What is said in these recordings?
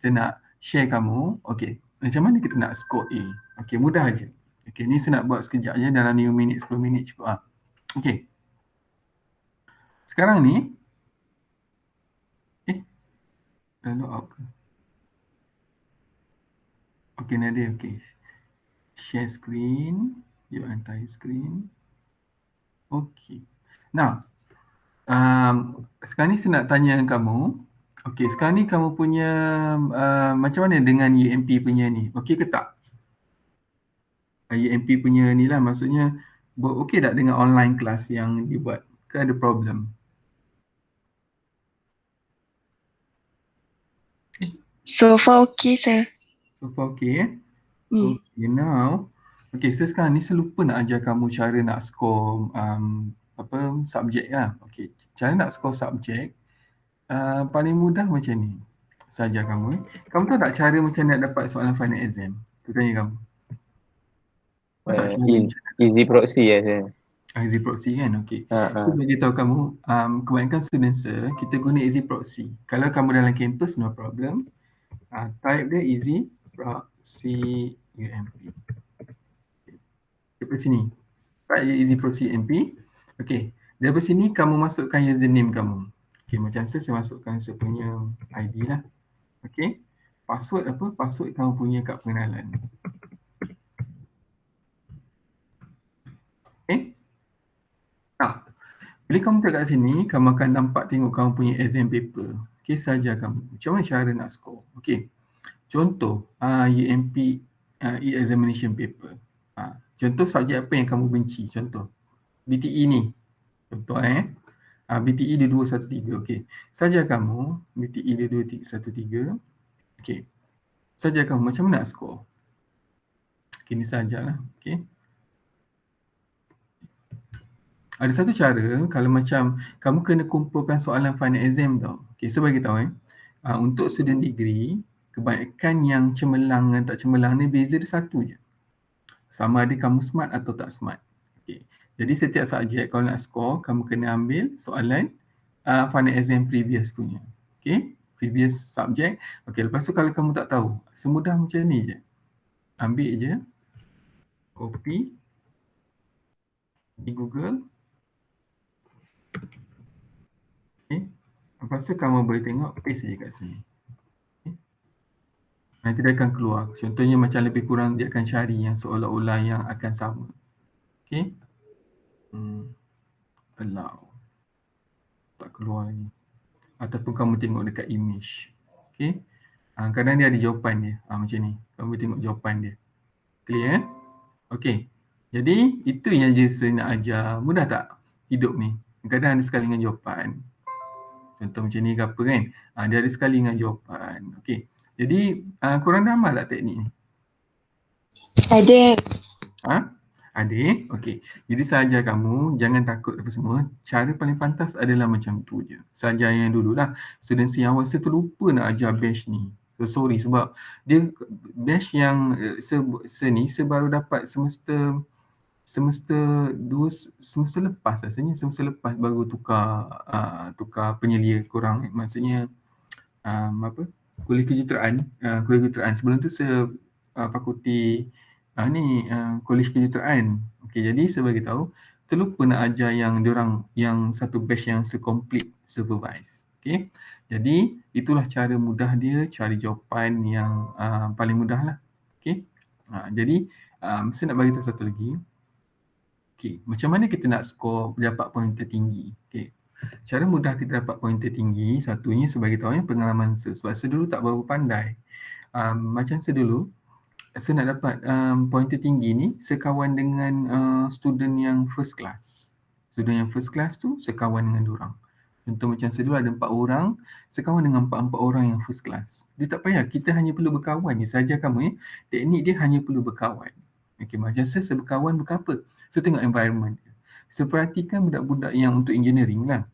saya nak share kamu, okey, macam mana kita nak score A. Okey, mudah aja. Okey, ni saya nak buat sekejap je, dalam 5 minit, 10 minit cukup. Okey. Sekarang ni, dah log out ke? Okey, Nadia, okey. Share screen, your entire screen. Okey. Now, sekarang ni saya nak tanya kamu, okey, sekarang ni kamu punya macam mana dengan UMP punya ni? Okey ke tak? UMP punya ni lah, maksudnya okey tak dengan online class yang dibuat? Ke ada problem? So far okay, sir. So far okay, Okay, now, okay, so sekarang ni saya lupa nak ajar kamu cara nak score subjek lah. Okay, cara nak score subjek paling mudah macam ni. Saya ajar kamu. Kamu tahu tak cara macam nak dapat soalan final exam? Saya tanya kamu. Tahu tak cara macam Easy proxy ya saya. Easy proxy kan? Okay. Saya bagi tahu kamu, kebanyakan student kita guna easy proxy. Kalau kamu dalam kampus, no problem. Type dia easy proxy UMP. Daripada sini. Type easy proxy UMP. Okay. Daripada sini kamu masukkan username kamu. Okay, macam saya masukkan saya punya ID lah. Okay. Password apa? Password kamu punya kad pengenalan. Okay. Nah, bila kamu tengok kat sini, kamu akan nampak tengok kamu punya exam paper. Okay, saya ajar kamu. Macam mana cara nak score? Okay. Contoh, UMP e-examination paper. Contoh subjek apa yang kamu benci? Contoh, BTE ni. Contoh BTE dia 213. Okey. Saja kamu BTE dia 213. Okey. Saja kamu macam mana nak skor? Okey, ni sajalah. Okey. Ada satu cara kalau macam kamu kena kumpulkan soalan final exam tau. Okey, saya bagi tahu untuk student degree, kebanyakan yang cemerlang dan tak cemerlang ni beza dia satu je. Sama ada kamu smart atau tak smart. Okey. Jadi setiap subjek kalau nak score, kamu kena ambil soalan final exam previous punya. Okay, previous subject. Okay, lepas tu kalau kamu tak tahu, semudah macam ni je. Ambil je, copy di Google. Okay, lepas tu kamu boleh tengok, paste je kat sini. Okay. Nanti dia akan keluar. Contohnya macam lebih kurang dia akan cari yang seolah-olah yang akan sama. Okay. Allow. Tak keluar lagi. Ataupun kamu tengok dekat image. Okay. Kadang dia ada jawapan dia. Macam ni. Kamu tengok jawapan dia. Clear? Okay. Jadi, itu yang je saya nak ajar. Mudah tak hidup ni? Kadang ada sekali dengan jawapan. Contoh macam ni ke apa kan? Dia ada sekali dengan jawapan. Okay. Jadi, korang dah amal tak teknik ni? Ada. Ada? Okay. Jadi, saya ajar kamu, jangan takut apa semua. Cara paling pantas adalah macam tu je. Saya ajar yang dulu lah. Student yang awal, saya terlupa nak ajar batch ni. So, sorry sebab dia batch yang saya baru dapat semester lepas rasanya. Semester lepas baru tukar penyelia korang. Maksudnya kuliah kejuruteraan. Sebelum tu saya fakulti kolej kejuruteraan. Okey, jadi saya bagi tahu terlupa nak ajar yang diorang yang satu batch yang se-complete supervise. Okey. Jadi itulah cara mudah dia cari jawapan yang paling mudah lah. Okey. Jadi saya nak bagi tahu satu lagi. Okey, macam mana kita nak skor dapat poin tertinggi? Okey. Cara mudah kita dapat poin tertinggi, satunya sebagai tahu yang pengalaman saya. Sebab saya dulu tak berapa pandai. Macam saya dulu, saya nak dapat poin tertinggi ni, saya kawan dengan student yang first class. Student yang first class tu, saya kawan dengan diorang. Contoh macam saya dulu ada 4 orang, saya kawan dengan 4 orang yang first class. Dia tak payah, kita hanya perlu berkawan je. Saya ajar kamu teknik dia hanya perlu berkawan. Okay, macam saya berkawan berapa? Saya tengok environment dia. Saya perhatikan budak-budak yang untuk engineering lah.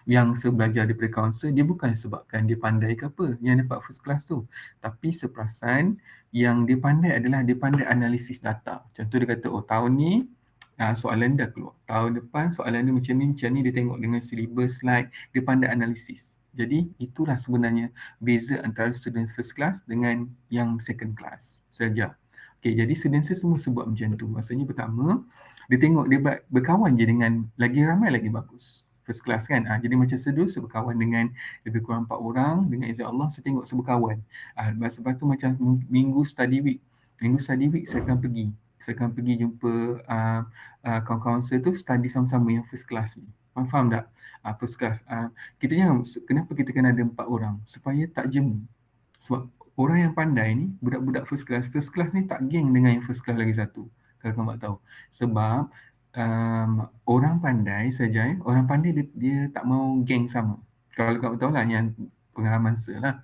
Yang saya belajar daripada kawan saya, dia bukan sebabkan dia pandai ke apa yang dapat first class tu. Tapi seperasan yang dia pandai adalah dia pandai analisis data. Contoh dia kata, tahun ni soalan dah keluar. Tahun depan soalan ni macam ni, dia tengok dengan syllabus slide, dia pandai analisis. Jadi itulah sebenarnya beza antara student first class dengan yang second class saja. Okay, jadi student saya semua sebut macam tu. Maksudnya pertama, dia tengok dia berkawan je dengan lagi ramai lagi bagus. First class kan. Jadi macam sedul saya berkawan dengan lebih kurang 4 orang. Dengan izin Allah saya tengok saya berkawan. Lepas tu macam minggu study week. Minggu study week saya akan pergi. Saya akan pergi jumpa kawan-kawan saya tu study sama-sama yang first class ni. Faham tak? First class. Kita jangan, kenapa kita kena ada 4 orang? Supaya tak jemu. Sebab orang yang pandai ni, budak-budak first class ni tak geng dengan yang first class lagi satu. Kalau kamu tak tahu. Sebab orang pandai saja, orang pandai dia tak mau geng sama. Kalau kamu tahu lah yang pengalaman saya lah.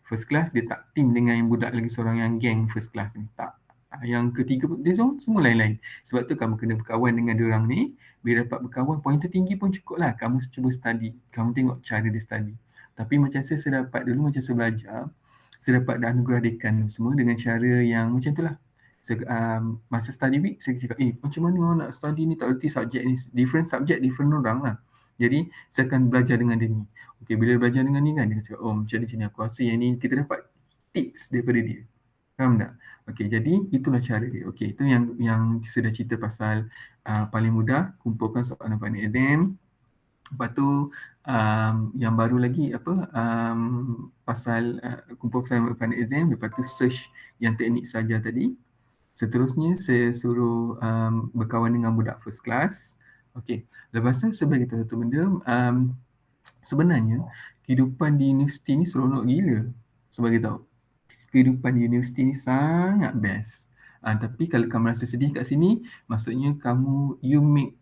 First class dia tak team dengan yang budak lagi seorang yang geng first class ni. Tak. Yang ketiga dia semua lain-lain. Sebab tu kamu kena berkawan dengan diorang ni. Bila dapat berkawan, poin tertinggi pun cukup lah. Kamu cuba study. Kamu tengok cara dia study. Tapi macam saya dapat dulu, macam saya belajar, saya dapat anugerah dekan semua dengan cara yang macam tu lah. Masa study week, saya cakap, macam mana orang nak study ni, tak erti subjek ni. Different subjek, different orang lah. Jadi, saya akan belajar dengan dia ni. Okay, bila belajar dengan ni kan, dia cakap, macam ni, aku rasa yang ni kita dapat tips daripada dia. Faham tak? Okay, jadi itulah cara dia. Okay, itu yang saya dah cerita pasal paling mudah, kumpulkan soalan final exam. Lepas tu, yang baru lagi pasal kumpulkan final exam, lepas tu search yang teknik saja tadi. Seterusnya, saya suruh berkawan dengan budak first class. Okay, lepas tu saya beritahu satu benda, sebenarnya kehidupan di universiti ni seronok gila. Saya beritahu. Kehidupan di universiti ni sangat best. Tapi kalau kamu rasa sedih kat sini, maksudnya you make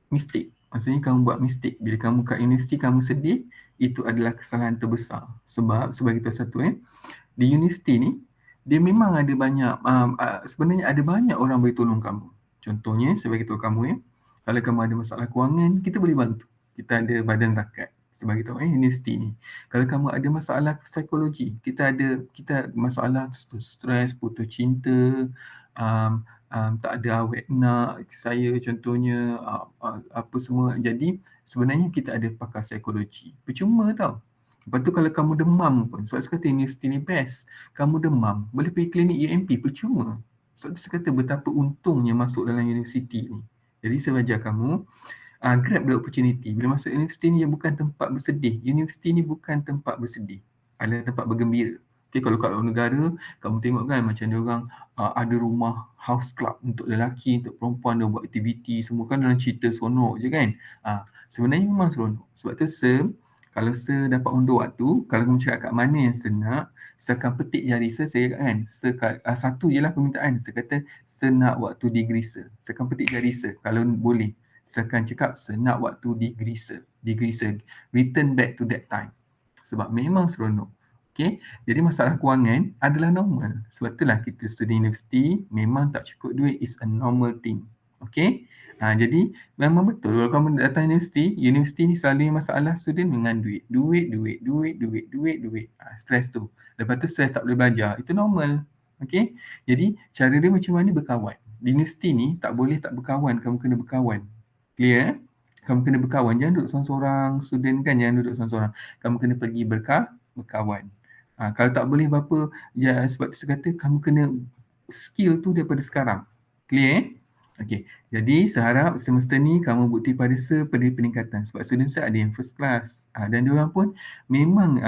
mistake. Maksudnya kamu buat mistake. Bila kamu kat universiti, kamu sedih, itu adalah kesalahan terbesar. Sebab, sebagai satu di universiti ni, dia memang ada banyak, sebenarnya ada banyak orang boleh tolong kamu. Contohnya, saya beritahu kamu kalau kamu ada masalah kewangan, kita boleh bantu. Kita ada badan zakat. Saya beritahu universiti ni. Kalau kamu ada masalah psikologi, kita masalah stres, putus cinta, tak ada awet nak saya contohnya, apa semua. Jadi sebenarnya kita ada pakar psikologi. Percuma tau. Lepas tu kalau kamu demam pun, sebab saya kata universiti ni best. Kamu demam, boleh pergi klinik EMP, percuma. Sebab saya kata betapa untungnya masuk dalam universiti ni. Jadi saya ajar kamu, grab the opportunity. Bila masuk universiti ni, bukan tempat bersedih. Universiti ni bukan tempat bersedih. Adalah tempat bergembira. Okay, kalau kat luar negara, kamu tengok kan macam dia orang ada rumah house club untuk lelaki, untuk perempuan, dia buat aktiviti, semua kan dalam cerita seronok je kan. Sebenarnya memang seronok. Sebab tu kalau saya dapat undur waktu, kalau kamu cakap kat mana yang saya nak, saya akan petik jari saya kan, satu je lah permintaan. Saya kata, saya nak waktu di Greece. Saya akan petik jari saya, kalau boleh. Saya akan cakap, saya nak waktu di Greece. Return back to that time. Sebab memang seronok. Okay? Jadi masalah kewangan adalah normal. Sebab itulah kita studi universiti, memang tak cukup duit is a normal thing. Okay? Jadi memang betul kalau kamu datang universiti ni selalu masalah student dengan duit. Duit. Stres tu. Lepas tu stres tak boleh belajar. Itu normal. Okay? Jadi cara dia macam mana berkawan. Di universiti ni tak boleh tak berkawan. Kamu kena berkawan. Clear? Kamu kena berkawan. Jangan duduk seorang-seorang. Student kan jangan duduk seorang-seorang. Kamu kena pergi berkawan. Kalau tak boleh apa-apa, sebab tu saya kata kamu kena skill tu daripada sekarang. Clear? Okay. Jadi seharap semester ni kamu bukti pada peningkatan. Sebab student saya ada yang first class. Dan diorang pun memang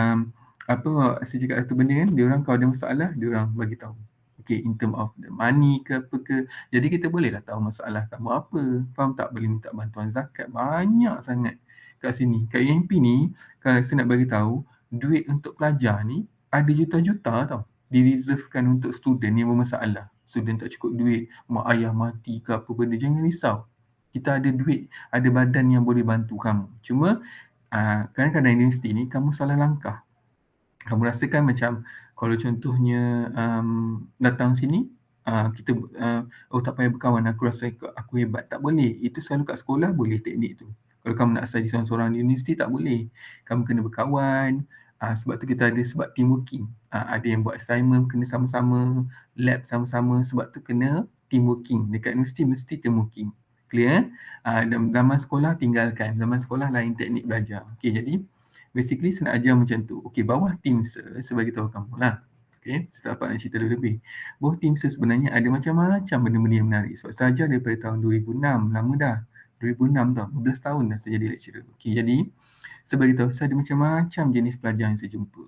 saya cakap satu benda kan, diorang kalau ada masalah, diorang bagi tahu. Okay, in term of the money ke apa ke. Jadi kita bolehlah tahu masalah kamu apa. Faham tak? Boleh minta bantuan zakat. Banyak sangat kat sini. Kat UMP ni, kalau saya nak bagi tahu, duit untuk pelajar ni ada juta-juta tau. Direservekan untuk student yang bermasalah. Student tak cukup duit, mak ayah mati ke apa benda, jangan risau. Kita ada duit, ada badan yang boleh bantu kamu. Cuma kadang-kadang universiti ni kamu salah langkah. Kamu rasakan macam kalau contohnya datang sini, kita tak payah berkawan, aku rasa aku hebat. Tak boleh. Itu selalu kat sekolah boleh teknik tu. Kalau kamu nak study seorang-seorang di universiti tak boleh. Kamu kena berkawan. Sebab tu kita ada sebab teamworking. Ada yang buat assignment kena sama-sama, lab sama-sama, sebab tu kena teamworking. Dekat universiti mesti teamworking. Clear? Zaman sekolah tinggalkan. Zaman sekolah lain teknik belajar. Okay, jadi Basically saya nak ajar macam tu. Okey, bawah team saya bagi tahu kamu lah. Okey, saya tak dapat nak cerita lebih. Bawah team saya sebenarnya ada macam-macam benda-benda yang menarik. Sebab saya ajar daripada tahun 2006, lama dah. 2006 tau, 12 tahun dah saya jadi lecturer. Okey, jadi saya bagi tahu saya ada macam-macam jenis pelajar yang saya jumpa.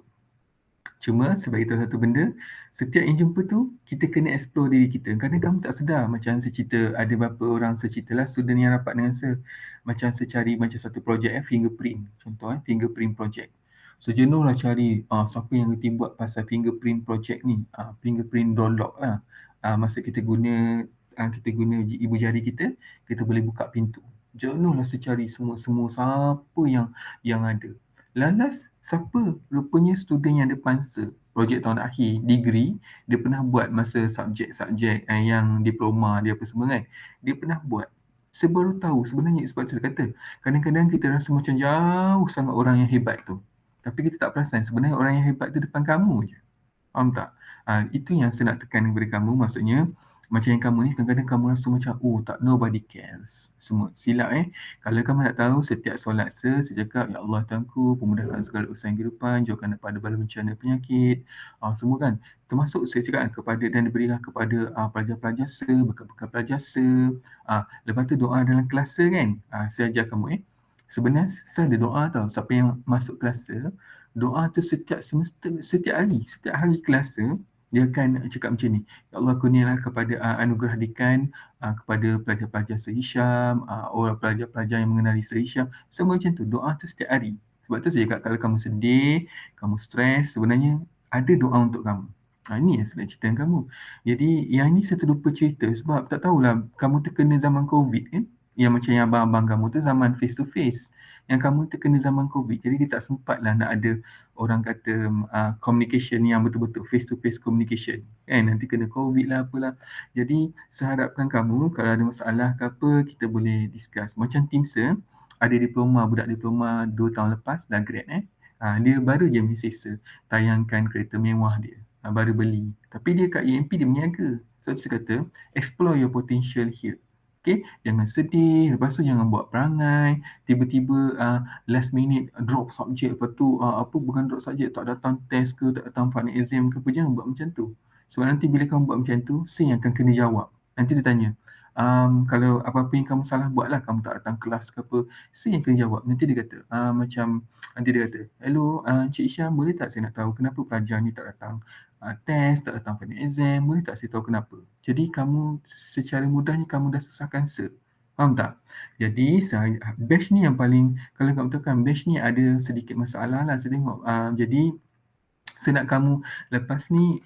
Cuma sebagai tahu satu benda, setiap yang jumpa tu, kita kena explore diri kita. Kadang kamu tak sedar, macam saya cerita, ada beberapa orang saya cerita lah, student yang rapat dengan saya. Macam saya cari macam satu projek fingerprint. Contoh fingerprint project. So jenuh lah cari siapa yang reti buat pasal fingerprint project ni. Fingerprint door lock lah. Masa kita guna ibu jari kita, kita boleh buka pintu. Jenuh lah saya cari semua siapa yang ada. Lalas, siapa? Rupanya student yang depan projek tahun akhir, degree, dia pernah buat masa subjek-subjek yang diploma dia apa semua kan. Dia pernah buat. Saya baru tahu sebenarnya sebab tu saya kata, kadang-kadang kita rasa macam jauh sangat orang yang hebat tu. Tapi kita tak perasan sebenarnya orang yang hebat tu depan kamu je. Faham tak? Itu yang saya nak tekan kepada kamu, maksudnya macam yang kamu ni kadang-kadang kamu rasa macam tak, nobody cares. Semua silap Kalau kamu nak tahu setiap solat saya cakap, ya Allah Tuhanku, pemudahkan segala urusan kehidupan, jauhkan daripada bala bencana penyakit, semua kan. Termasuk saya cakap kepada dan diberikan kepada pelajar-pelajar saya, bekas-bekas pelajar saya. Lepas tu doa dalam kelas saya kan. Saya ajar kamu sebenarnya saya ada doa tau. Siapa yang masuk kelas saya, doa tu setiap semester, setiap hari kelas dia akan cakap macam ni. Ya Allah, kurnialah kepada anugerahkan kepada pelajar-pelajar se-Hisham, orang pelajar-pelajar yang mengenali se-Hisham. Semua macam tu, doa tu setiap hari. Sebab tu saya cakap kalau kamu sedih, kamu stres, sebenarnya ada doa untuk kamu. Ini yang saya nak cerita dengan kamu. Jadi yang ni saya terlupa cerita sebab tak tahulah kamu terkena zaman COVID kan. Yang macam yang abang-abang kamu tu zaman face to face. Yang kamu terkena zaman COVID. Jadi kita tak sempatlah nak ada orang kata communication yang betul-betul face to face communication. Nanti kena COVID lah apalah. Jadi saya harapkan kamu kalau ada masalah ke apa kita boleh discuss. Macam tim saya ada diploma, budak diploma 2 tahun lepas dah grad dia baru je mesej saya tayangkan kereta mewah dia. Baru beli. Tapi dia kat EMP dia berniaga. So saya kata explore your potential here. Okay, jangan sedih, lepas tu jangan buat perangai, tiba-tiba last minute drop subjek, lepas tu bukan drop subjek, tak datang test ke, tak datang final exam ke apa, jangan buat macam tu. Sebab nanti bila kamu buat macam tu, saya yang akan kena jawab. Nanti dia tanya, kalau apa-apa yang kamu salah buat lah, kamu tak datang kelas ke apa, saya yang kena jawab. Nanti dia kata, nanti dia kata, hello Encik Isyam, boleh tak saya nak tahu kenapa pelajar ni tak datang test, tak datang final exam, boleh tak saya tahu kenapa? Jadi kamu secara mudahnya kamu dah susahkan saya. Faham tak? Jadi batch ni yang paling, kalau kamu tahu kan batch ni ada sedikit masalah lah saya tengok. Jadi saya nak kamu lepas ni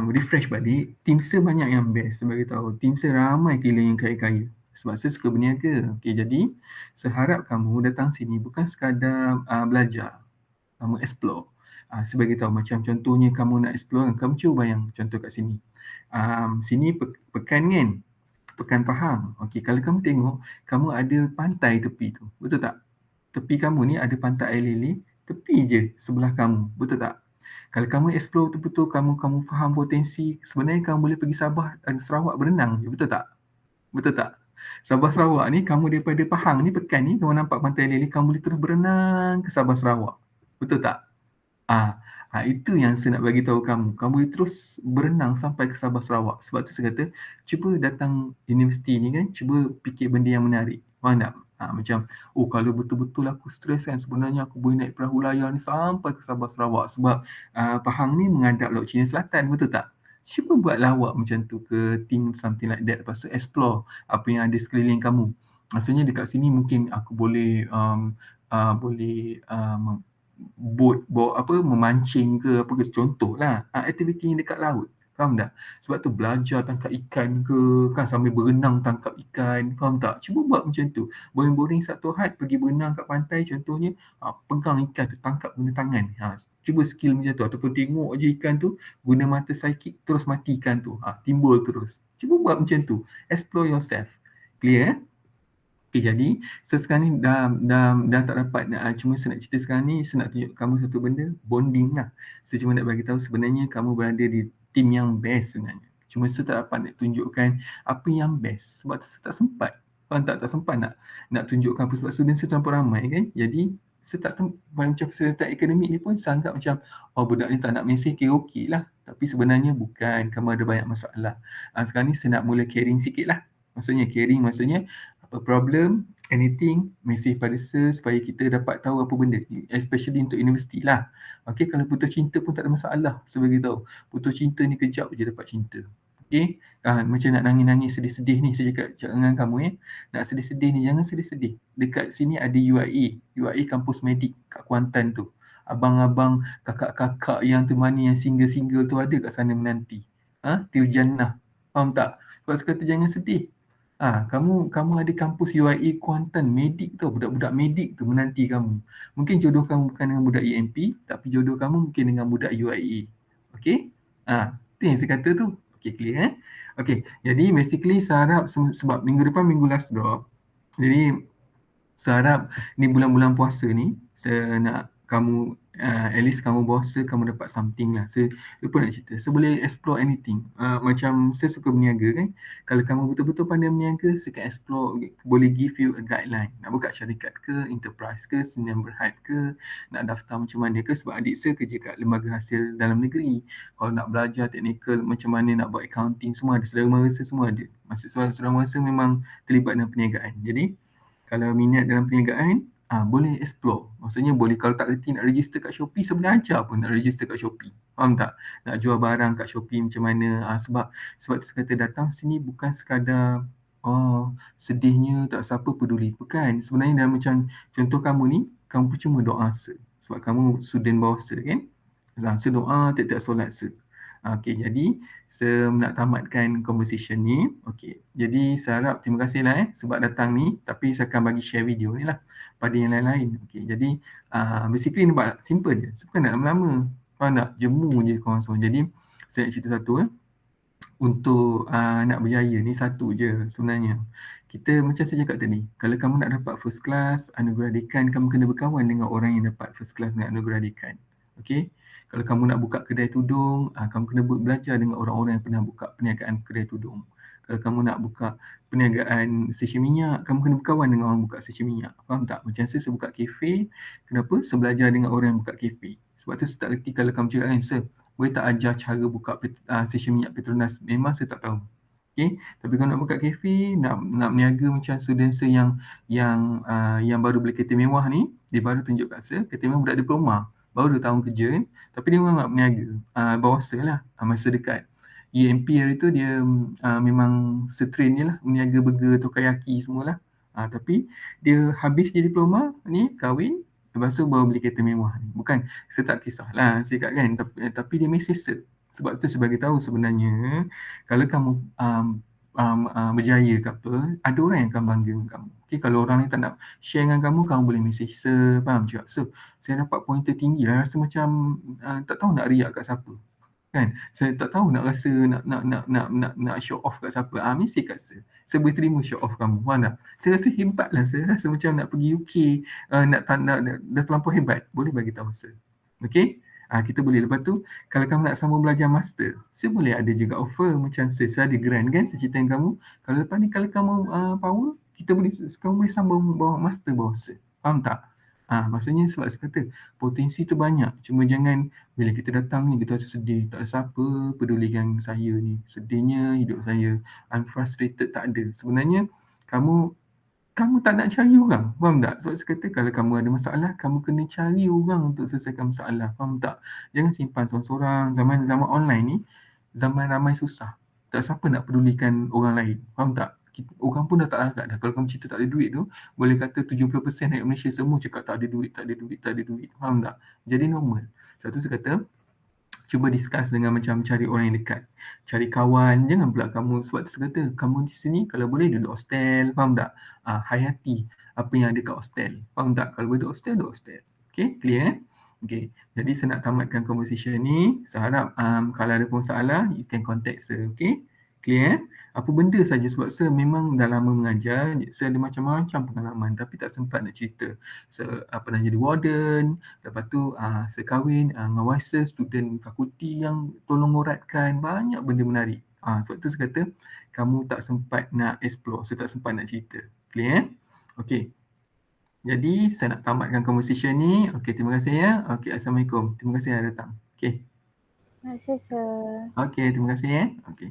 refresh balik. Team saya banyak yang best, saya beritahu. Team saya ramai gila yang kaya-kaya. Sebab saya suka berniaga. Okay, jadi saya harap kamu datang sini bukan sekadar belajar. Kamu explore. Sebagai tahu macam contohnya kamu nak explore, kamu cuba bayang contoh kat sini. Sini pekan kan? Pekan Pahang. Okey, kalau kamu tengok, kamu ada pantai tepi tu. Betul tak? Tepi kamu ni ada pantai air lele, tepi je sebelah kamu. Betul tak? Kalau kamu explore betul-betul, kamu faham potensi, sebenarnya kamu boleh pergi Sabah dan Sarawak berenang je. Betul tak? Betul tak? Sabah Sarawak ni, kamu daripada Pahang ni, pekan ni, kamu nampak pantai air lele, kamu boleh terus berenang ke Sabah Sarawak. Betul tak? Itu yang saya nak bagi tahu kamu. Kamu boleh terus berenang sampai ke Sabah Sarawak. Sebab tu saya kata, cuba datang universiti ni kan, cuba fikir benda yang menarik. Faham tak? Macam, kalau betul-betul aku stres kan, sebenarnya aku boleh naik perahu layar ni sampai ke Sabah Sarawak. Sebab Pahang ni menghadap Laut Cina Selatan, betul tak? Cuba buat lawak macam tu ke think something like that. Lepas tu explore apa yang ada sekeliling kamu. Maksudnya dekat sini mungkin aku boleh boat bawa memancing ke apa ke, contohlah aktiviti yang dekat laut. Faham tak? Sebab tu belajar tangkap ikan ke kan, sambil berenang tangkap ikan. Faham tak? Cuba buat macam tu. Boring-boring satu had pergi berenang kat pantai contohnya, pegang ikan tu, tangkap guna tangan. Cuba skill macam tu, ataupun tengok je ikan tu, guna mata psychic terus mati ikan tu. Timbul terus. Cuba buat macam tu. Explore yourself. Clear? Okay, jadi saya sekarang ni dah tak dapat cuma saya nak cerita sekarang ni, saya nak tunjuk kamu satu benda, bonding lah. Saya cuma nak bagi tahu sebenarnya kamu berada di tim yang best sebenarnya. Cuma saya tak dapat nak tunjukkan apa yang best sebab saya tak sempat. Tak sempat nak tunjukkan apa sebab student saya terlalu ramai kan. Jadi macam peserta akademik ni pun sangat macam, oh budak ni tak nak mesej, kira okey lah. Tapi sebenarnya bukan, kamu ada banyak masalah. Sekarang ni saya nak mula caring sikit lah. Maksudnya caring, maksudnya apa problem, anything, mesej pada sir supaya kita dapat tahu apa benda. Especially untuk universiti lah. Okay, kalau putus cinta pun tak ada masalah. Saya beritahu, putus cinta ni kejap je dapat cinta. Okay, macam nak nangis-nangis sedih-sedih ni, saya cakap dengan kamu nak sedih-sedih ni, jangan sedih-sedih. Dekat sini ada UIA kampus medik kat Kuantan tu. Abang-abang, kakak-kakak yang temani yang single-single tu ada kat sana menanti. Tirjannah. Faham tak? Sebab saya kata jangan sedih. Kamu ada kampus UIA Kuantan medik tu, budak-budak medik tu menanti kamu. Mungkin jodoh kamu bukan dengan budak EMP, tapi jodoh kamu mungkin dengan budak UIA. Okay? Itu yang saya kata tu. Okay, clear Okay, jadi basically saya harap sebab minggu depan minggu last drop. Jadi saya harap ni bulan-bulan puasa ni, saya nak kamu, at least kamu puasa, kamu dapat something lah. Saya lupa nak cerita, saya boleh explore anything. Macam saya suka berniaga kan. Kalau kamu betul-betul pandai berniaga, saya can explore, boleh give you a guideline. Nak buka syarikat ke, enterprise ke, Sdn Bhd ke, nak daftar macam mana ke. Sebab adik saya kerja kat lembaga hasil dalam negeri. Kalau nak belajar technical, macam mana nak buat accounting, semua ada. Saudara mara saya semua ada. Maksud saudara mara saya memang terlibat dalam perniagaan. Jadi, kalau minat dalam perniagaan, boleh explore. Maksudnya boleh, kalau tak reti nak register kat Shopee, saya boleh ajar pun nak register kat Shopee. Faham tak? Nak jual barang kat Shopee macam mana. Sebab saya kata datang sini bukan sekadar sedihnya tak siapa peduli. Bukan. Sebenarnya dalam macam contoh kamu ni, kamu cuma doa sebab kamu student bawah kan? Saya doa tiap-tiap solat Okay, jadi saya nak tamatkan conversation ni. Okay, jadi saya harap terima kasih lah sebab datang ni. Tapi saya akan bagi share video ni lah pada yang lain-lain. Okay, jadi basically nampak simple je. Saya bukan nak lama-lama. Faham tak? Jemu je korang semua. Jadi saya nak cerita satu untuk nak berjaya ni satu je sebenarnya. Kita macam saya cakap tadi, kalau kamu nak dapat first class, anugerah dekan, kamu kena berkawan dengan orang yang dapat first class dengan anugerah dekan. Okay? Kalau kamu nak buka kedai tudung, kamu kena belajar dengan orang-orang yang pernah buka perniagaan kedai tudung. Kalau kamu nak buka perniagaan stesen minyak, kamu kena berkawan dengan orang buka stesen minyak. Faham tak? Macam saya buka kafe, kenapa? Saya belajar dengan orang yang buka kafe. Sebab tu saya tak reti kalau kamu cakap kan, sir, boleh tak ajar cara buka stesen minyak Petronas? Memang saya tak tahu. Okay? Tapi kalau nak buka kafe, nak berniaga macam student saya yang baru beli kereta mewah ni, dia baru tunjuk kat saya, kereta mewah budak diploma. Baru 2 tahun kerja kan. Tapi dia memang nak berniaga. Bawah saya lah. Masa dekat EMP hari tu dia memang setrain je lah. Berniaga burger, tokayaki semualah. Tapi dia habis dia diploma ni, kahwin. Lepas tu baru beli kereta mewah ni. Bukan, saya tak kisahlah. Saya kat kan. Tapi dia mesej saya. Sebab tu sebagai tahu sebenarnya, kalau kamu berjaya ke apa, ada orang yang akan bangga dengan kamu. Okay, kalau orang ni tak nak share dengan kamu, kamu boleh mesej sir, faham cakap, sir, saya dapat pointer tinggi lah, rasa macam tak tahu nak riak kat siapa. Kan? Saya tak tahu nak rasa nak show off kat siapa. Mesej kat sir. Saya boleh terima show off kamu. Faham tak? Saya rasa hebat lah. Saya rasa macam nak pergi UK, dah terlampau hebat. Boleh bagi tahu sir. Okay? Kita boleh. Lepas tu, kalau kamu nak sambung belajar master, saya boleh ada juga offer macam saya ada grant kan, saya cerita dengan kamu. Kalau lepas ni, kalau kamu power, kamu boleh sambung master bawah saya. Faham tak? Maksudnya sebab saya kata, potensi tu banyak. Cuma jangan, bila kita datang ni, kita rasa sedih. Tak ada siapa pedulikan saya ni. Sedihnya hidup saya. I'm frustrated, tak ada. Sebenarnya, kamu tak nak cari orang. Faham tak? Sebab saya kata kalau kamu ada masalah, kamu kena cari orang untuk selesaikan masalah. Faham tak? Jangan simpan seorang-seorang. Zaman online ni, zaman ramai susah. Tak siapa nak pedulikan orang lain. Faham tak? Orang pun dah tak agak dah. Kalau kamu cerita tak ada duit tu, boleh kata 70% rakyat Malaysia semua cakap tak ada duit. Faham tak? Jadi normal. Sebab tu saya kata, cuba discuss dengan macam cari orang yang dekat. Cari kawan, jangan pula kamu, sebab saya kata, kamu di sini kalau boleh duduk hostel, faham tak? Hayati apa yang ada kat hostel. Faham tak? Kalau boleh duduk hostel. Okay, clear Okay, jadi saya nak tamatkan conversation ni. Saya harap kalau ada masalah, you can contact saya. Okay, clear Apa benda saja, sebab saya memang dah lama mengajar, saya ada macam-macam pengalaman tapi tak sempat nak cerita. Saya pernah jadi warden, lepas tu saya kahwin dengan wiser student fakulti yang tolong uratkan, banyak benda menarik. Sebab tu saya kata, kamu tak sempat nak explore, saya tak sempat nak cerita. Clear Okay. Jadi saya nak tamatkan conversation ni. Okey, terima kasih ya. Okey, Assalamualaikum. Terima kasih dah datang. Okey. Terima kasih, sir. Okey, terima kasih ya. Okey.